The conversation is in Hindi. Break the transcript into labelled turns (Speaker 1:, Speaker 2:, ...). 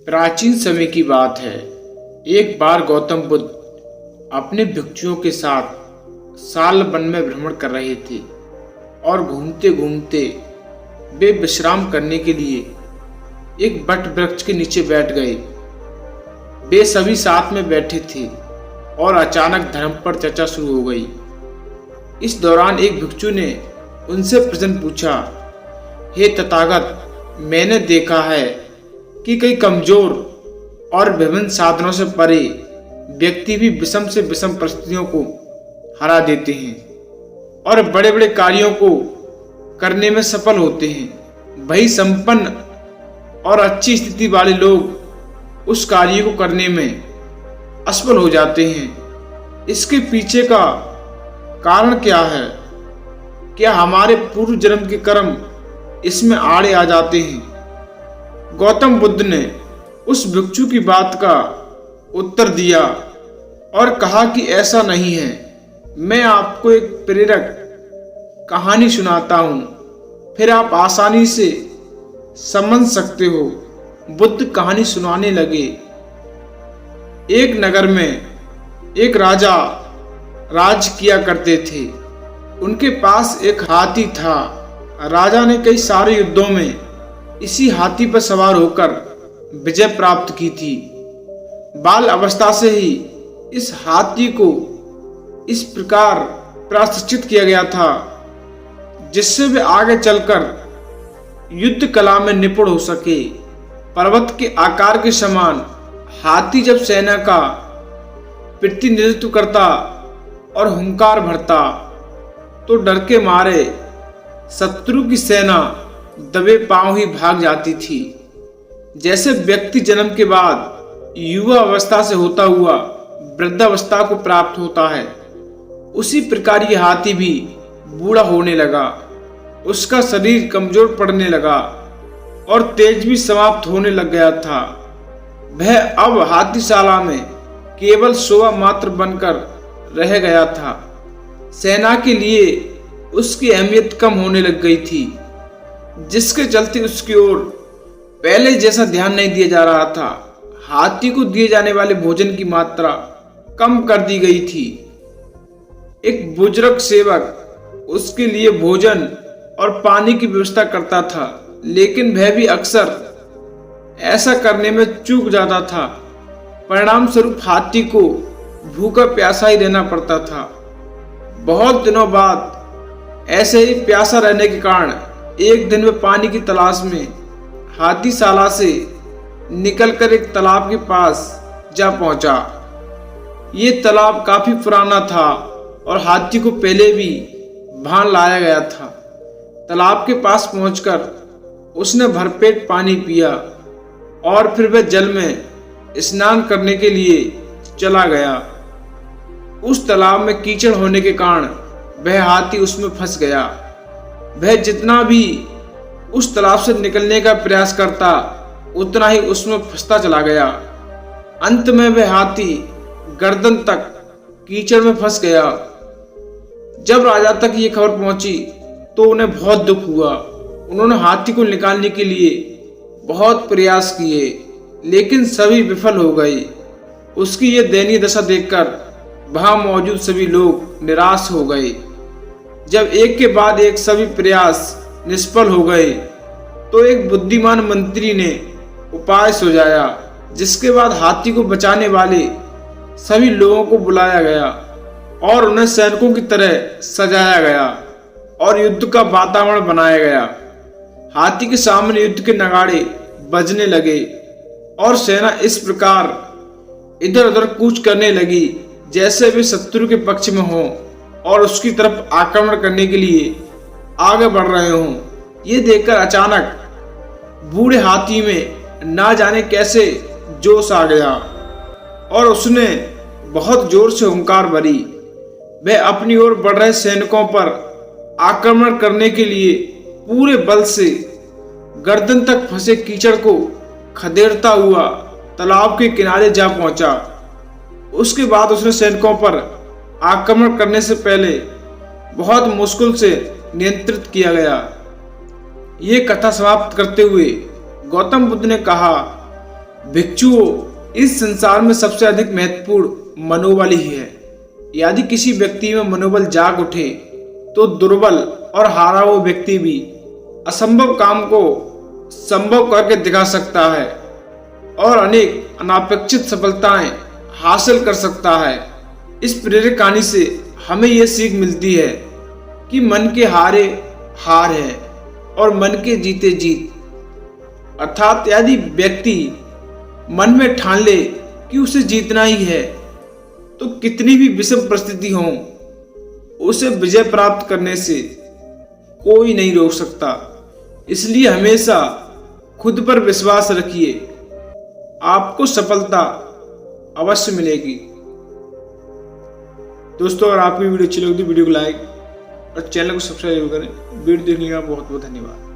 Speaker 1: प्राचीन समय की बात है। एक बार गौतम बुद्ध अपने भिक्षुओं के साथ साल वन में भ्रमण कर रहे थे और घूमते घूमते वे विश्राम करने के लिए एक बट वृक्ष के नीचे बैठ गए। वे सभी साथ में बैठे थे और अचानक धर्म पर चर्चा शुरू हो गई। इस दौरान एक भिक्षु ने उनसे प्रश्न पूछा, हे तथागत, मैंने देखा है कि कई कमजोर और विभिन्न साधनों से परे व्यक्ति भी विषम से विषम परिस्थितियों को हरा देते हैं और बड़े बड़े कार्यों को करने में सफल होते हैं। वही संपन्न और अच्छी स्थिति वाले लोग उस कार्य को करने में असफल हो जाते हैं। इसके पीछे का कारण क्या है? क्या हमारे पूर्व जन्म के कर्म इसमें आड़े आ जाते हैं? गौतम बुद्ध ने उस भिक्षु की बात का उत्तर दिया और कहा कि ऐसा नहीं है। मैं आपको एक प्रेरक कहानी सुनाता हूं, फिर आप आसानी से समझ सकते हो। बुद्ध कहानी सुनाने लगे। एक नगर में एक राजा राज किया करते थे। उनके पास एक हाथी था। राजा ने कई सारे युद्धों में इसी हाथी पर सवार होकर विजय प्राप्त की थी। बाल अवस्था से ही इस हाथी को इस प्रकार प्रशिक्षित किया गया था जिससे वे आगे चलकर युद्ध कला में निपुण हो सके। पर्वत के आकार के समान हाथी जब सेना का प्रतिनिधित्व करता और हुंकार भरता तो डर के मारे शत्रु की सेना दबे पांव ही भाग जाती थी। जैसे व्यक्ति जन्म के बाद युवा अवस्था से होता हुआ वृद्धावस्था को प्राप्त होता है, उसी प्रकार यह हाथी भी बूढ़ा होने लगा। उसका शरीर कमजोर पड़ने लगा और तेज भी समाप्त होने लग गया था। वह अब हाथीशाला में केवल शोभा मात्र बनकर रह गया था। सेना के लिए उसकी अहमियत कम होने लग गई थी, जिसके चलते उसकी ओर पहले जैसा ध्यान नहीं दिया जा रहा था। हाथी को दिए जाने वाले भोजन की मात्रा कम कर दी गई थी। एक बुजुर्ग सेवक उसके लिए भोजन और पानी की व्यवस्था करता था, लेकिन वह भी अक्सर ऐसा करने में चूक जाता था। परिणाम स्वरूप हाथी को भूखा प्यासा ही रहना पड़ता था। बहुत दिनों बाद ऐसे ही प्यासा रहने के कारण एक दिन में पानी की तलाश में हाथीशाला से निकलकर एक तालाब के पास जा पहुंचा। ये तालाब काफी पुराना था और हाथी को पहले भी भान लाया गया था। तालाब के पास पहुंचकर उसने भरपेट पानी पिया और फिर वह जल में स्नान करने के लिए चला गया। उस तालाब में कीचड़ होने के कारण वह हाथी उसमें फंस गया। वह जितना भी उस तालाब से निकलने का प्रयास करता, उतना ही उसमें फंसता चला गया। अंत में वह हाथी गर्दन तक कीचड़ में फंस गया। जब राजा तक ये खबर पहुंची तो उन्हें बहुत दुख हुआ। उन्होंने हाथी को निकालने के लिए बहुत प्रयास किए, लेकिन सभी विफल हो गए। उसकी ये दयनीय दशा देखकर वहां मौजूद सभी लोग निराश हो गए। जब एक के बाद एक सभी प्रयास निष्फल हो गए तो एक बुद्धिमान मंत्री ने उपाय सुझाया, जिसके बाद हाथी को बचाने वाले सभी लोगों को बुलाया गया और उन्हें सैनिकों की तरह सजाया गया और युद्ध का वातावरण बनाया गया। हाथी के सामने युद्ध के नगाड़े बजने लगे और सेना इस प्रकार इधर उधर कूच करने लगी जैसे वे शत्रु के पक्ष में हों और उसकी तरफ आक्रमण करने के लिए आगे बढ़ रहे हों। ये देखकर अचानक बूढ़े हाथी में ना जाने कैसे जोश आ गया और उसने बहुत जोर से हुंकार भरी। वह अपनी ओर बढ़ रहे सैनिकों पर आक्रमण करने के लिए पूरे बल से गर्दन तक फंसे कीचड़ को खदेड़ता हुआ तालाब के किनारे जा पहुंचा। उसके बाद उसने सैनिकों पर आक्रमण करने से पहले बहुत मुश्किल से नियंत्रित किया गया। ये कथा समाप्त करते हुए गौतम बुद्ध ने कहा, भिक्षुओं, इस संसार में सबसे अधिक महत्वपूर्ण मनोबल ही है। यदि किसी व्यक्ति में मनोबल जाग उठे तो दुर्बल और हारा हुआ व्यक्ति भी असंभव काम को संभव करके दिखा सकता है और अनेक अनपेक्षित सफलताएं हासिल कर सकता है। इस प्रेरक कहानी से हमें यह सीख मिलती है कि मन के हारे हार है और मन के जीते जीत। अर्थात यदि व्यक्ति मन में ठान ले कि उसे जीतना ही है तो कितनी भी विषम परिस्थिति हो, उसे विजय प्राप्त करने से कोई नहीं रोक सकता। इसलिए हमेशा खुद पर विश्वास रखिए, आपको सफलता अवश्य मिलेगी। दोस्तों, अगर आपकी वीडियो अच्छी लगी तो वीडियो को लाइक और चैनल को सब्सक्राइब करें। वीडियो देखने का बहुत बहुत धन्यवाद।